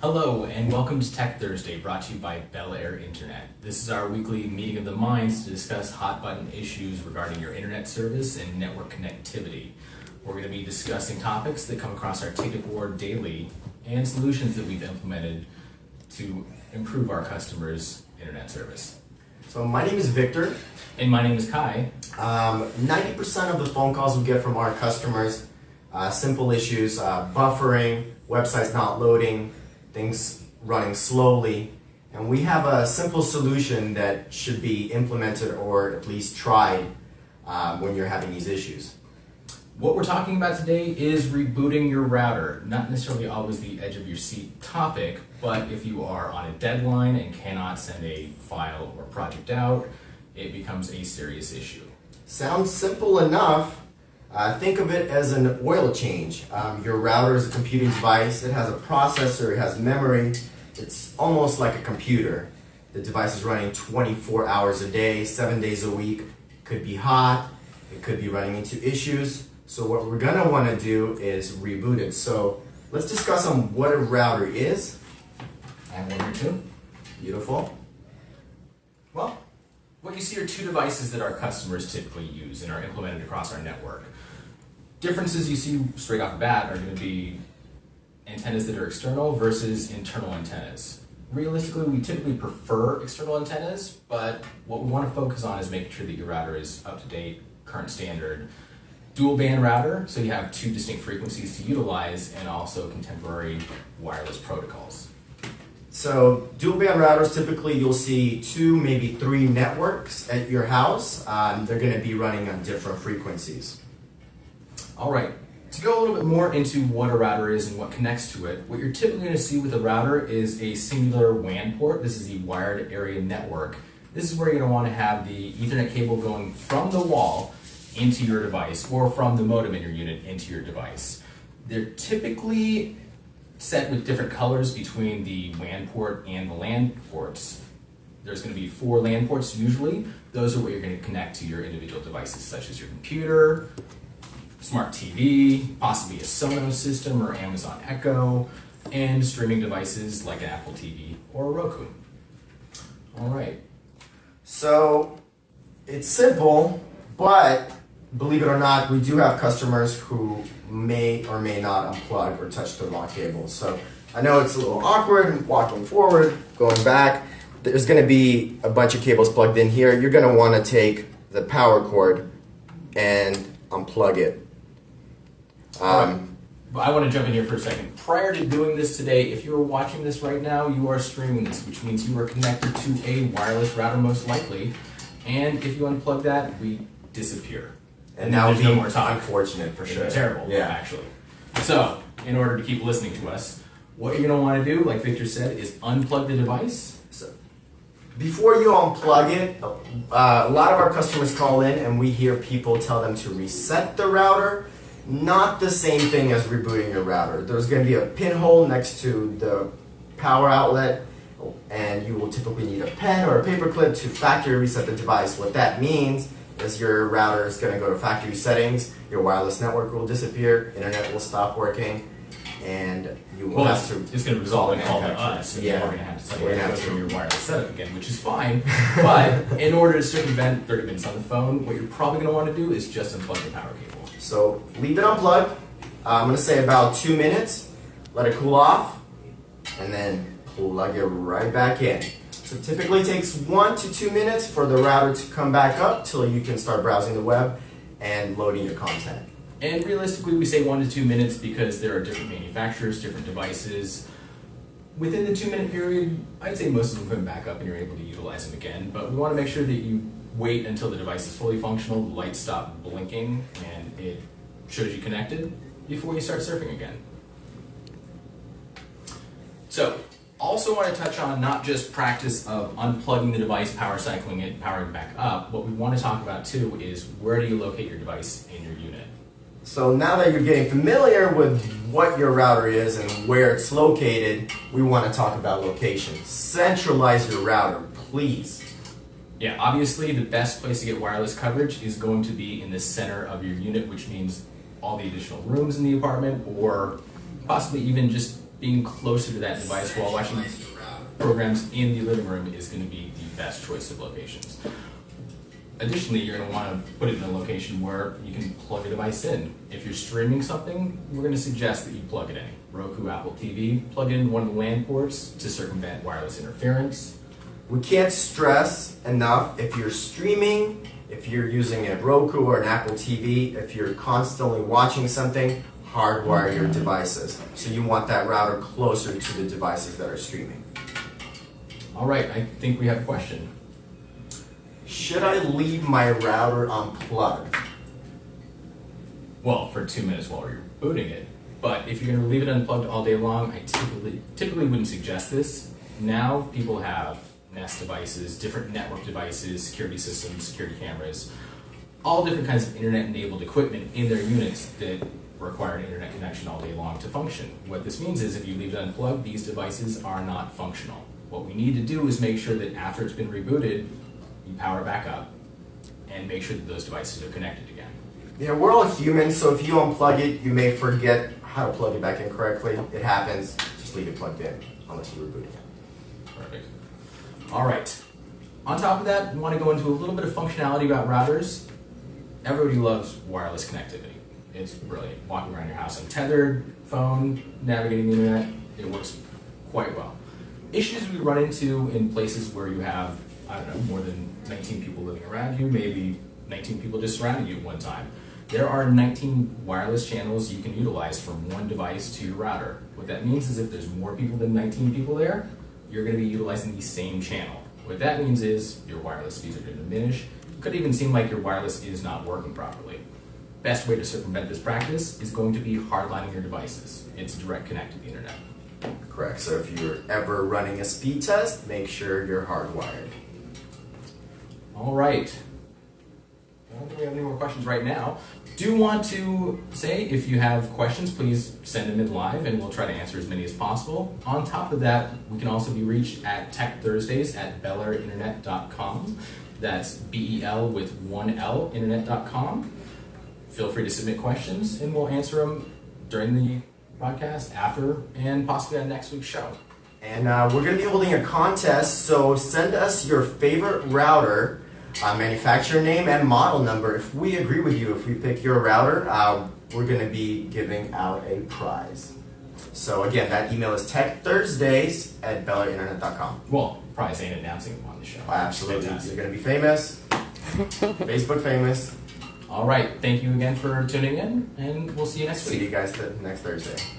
Hello and welcome to Tech Thursday, brought to you by Bel Air Internet. This is our weekly meeting of the minds to discuss hot button issues regarding your internet service and network connectivity. We're going to be discussing topics that come across our ticket board daily and solutions that we've implemented to improve our customers' internet service. So my name is Victor. And my name is Kai. 90% of the phone calls we get from our customers, simple issues, buffering, websites not loading, things running slowly, and we have a simple solution that should be implemented or at least tried when you're having these issues. What we're talking about today is rebooting your router. Not necessarily always the edge of your seat topic, but if you are on a deadline and cannot send a file or project out, it becomes a serious issue. Sounds simple enough. Think of it as an oil change. Your router is a computing device. It has a processor, it has memory. It's almost like a computer. The device is running 24 hours a day, 7 days a week. It could be hot, it could be running into issues. So what we're gonna wanna do is reboot it. So let's discuss on what a router is. And one or two. Beautiful. Well, what you see are two devices that our customers typically use and are implemented across our network. Differences you see straight off the bat are going to be antennas that are external versus internal antennas. Realistically, we typically prefer external antennas, but what we want to focus on is making sure that your router is up to date, current standard. Dual band router, so you have two distinct frequencies to utilize, and also contemporary wireless protocols. So dual band routers, typically you'll see 2, maybe 3 networks at your house. They're going to be running on different frequencies. All right, to go a little bit more into what a router is and what connects to it, what you're typically going to see with a router is a singular WAN port. This is the wired area network. This is where you're going to want to have the Ethernet cable going from the wall into your device, or from the modem in your unit into your device. They're typically set with different colors between the WAN port and the LAN ports. There's going to be 4 LAN ports usually. Those are what you're going to connect to your individual devices, such as your computer, smart TV, possibly a Sonos system or Amazon Echo, and streaming devices like an Apple TV or a Roku. All right. So it's simple, but believe it or not, we do have customers who may or may not unplug or touch the wrong cable. So I know it's a little awkward walking forward, going back. There's going to be a bunch of cables plugged in here. You're going to want to take the power cord and unplug it. I want to jump in here for a second. Prior to doing this today, if you are watching this right now, you are streaming this, which means you are connected to a wireless router most likely. And if you unplug that, we disappear. And that would be no more talk. unfortunate for sure. Terrible, Yeah. actually. So, in order to keep listening to us, what you're going to want to do, like Victor said, is unplug the device. So before you unplug it, a lot of our customers call in and we hear people tell them to reset the router. Not the same thing as rebooting your router. There's going to be a pinhole next to the power outlet, and you will typically need a pen or a paper clip to factory reset the device. What that means is your router is going to go to factory settings, your wireless network will disappear, internet will stop working, and you will have to... It's going to result in call to us, and we're going to have to tell you to go through your wireless setup again, which is fine. But in order to circumvent 30 minutes on the phone, what you're probably going to want to do is just unplug the power cable. So leave it unplugged. I'm going to say about 2 minutes. Let it cool off, and then plug it right back in. So it typically takes 1 to 2 minutes for the router to come back up till you can start browsing the web and loading your content. And realistically, we say 1 to 2 minutes because there are different manufacturers, different devices. Within the 2-minute period, I'd say most of them come back up and you're able to utilize them again. But we want to make sure that you wait until the device is fully functional, the lights stop blinking, and it shows you connected before you start surfing again. So, also want to touch on not just practice of unplugging the device, power cycling it, powering back up. What we want to talk about too is where do you locate your device in your unit? So now that you're getting familiar with what your router is and where it's located, we want to talk about location. Centralize your router, please. Yeah, obviously the best place to get wireless coverage is going to be in the center of your unit, which means all the additional rooms in the apartment, or possibly even just being closer to that device while watching programs in the living room is going to be the best choice of locations. Additionally, you're going to want to put it in a location where you can plug a device in. If you're streaming something, we're going to suggest that you plug it in. Roku, Apple TV, plug in one of the LAN ports to circumvent wireless interference. We can't stress enough, if you're streaming, if you're using a Roku or an Apple TV, if you're constantly watching something, hardwire your devices. So you want that router closer to the devices that are streaming. All right, I think we have a question. Should I leave my router unplugged? Well, for 2 minutes while you're booting it. But if you're going to leave it unplugged all day long, I typically wouldn't suggest this. Now people have Nest devices, different network devices, security systems, security cameras, all different kinds of internet-enabled equipment in their units that require an internet connection all day long to function. What this means is if you leave it unplugged, these devices are not functional. What we need to do is make sure that after it's been rebooted, you power it back up and make sure that those devices are connected again. Yeah, we're all human, so if you unplug it, you may forget how to plug it back in correctly. It happens. Just leave it plugged in, unless you reboot it. Perfect. All right. On top of that, we want to go into a little bit of functionality about routers. Everybody loves wireless connectivity. It's brilliant. Walking around your house untethered, phone, navigating the internet, it works quite well. Issues we run into in places where you have, I don't know, more than 19 people living around you, maybe 19 people just surrounding you at one time. There are 19 wireless channels you can utilize from one device to your router. What that means is if there's more people than 19 people there, you're going to be utilizing the same channel. What that means is your wireless speeds are going to diminish. It could even seem like your wireless is not working properly. Best way to circumvent this practice is going to be hardlining your devices. It's a direct connect to the internet. Correct. So if you're ever running a speed test, make sure you're hardwired. All right. I don't think we have any more questions right now. Do want to say if you have questions, please send them in live and we'll try to answer as many as possible. On top of that, we can also be reached at Tech Thursdays at belairinternet.com. That's BEL with one L, internet.com. Feel free to submit questions and we'll answer them during the broadcast, after, and possibly on next week's show. And we're going to be holding a contest, so send us your favorite router, manufacturer name and model number. If we agree with you, if we pick your router, we're going to be giving out a prize. So again, that email is techthursdays at belairinternet.com. Well, prize ain't announcing them on the show. Absolutely. Fantastic. You're going to be famous, Facebook famous. All right, thank you again for tuning in, and we'll see you next week. See you guys next Thursday.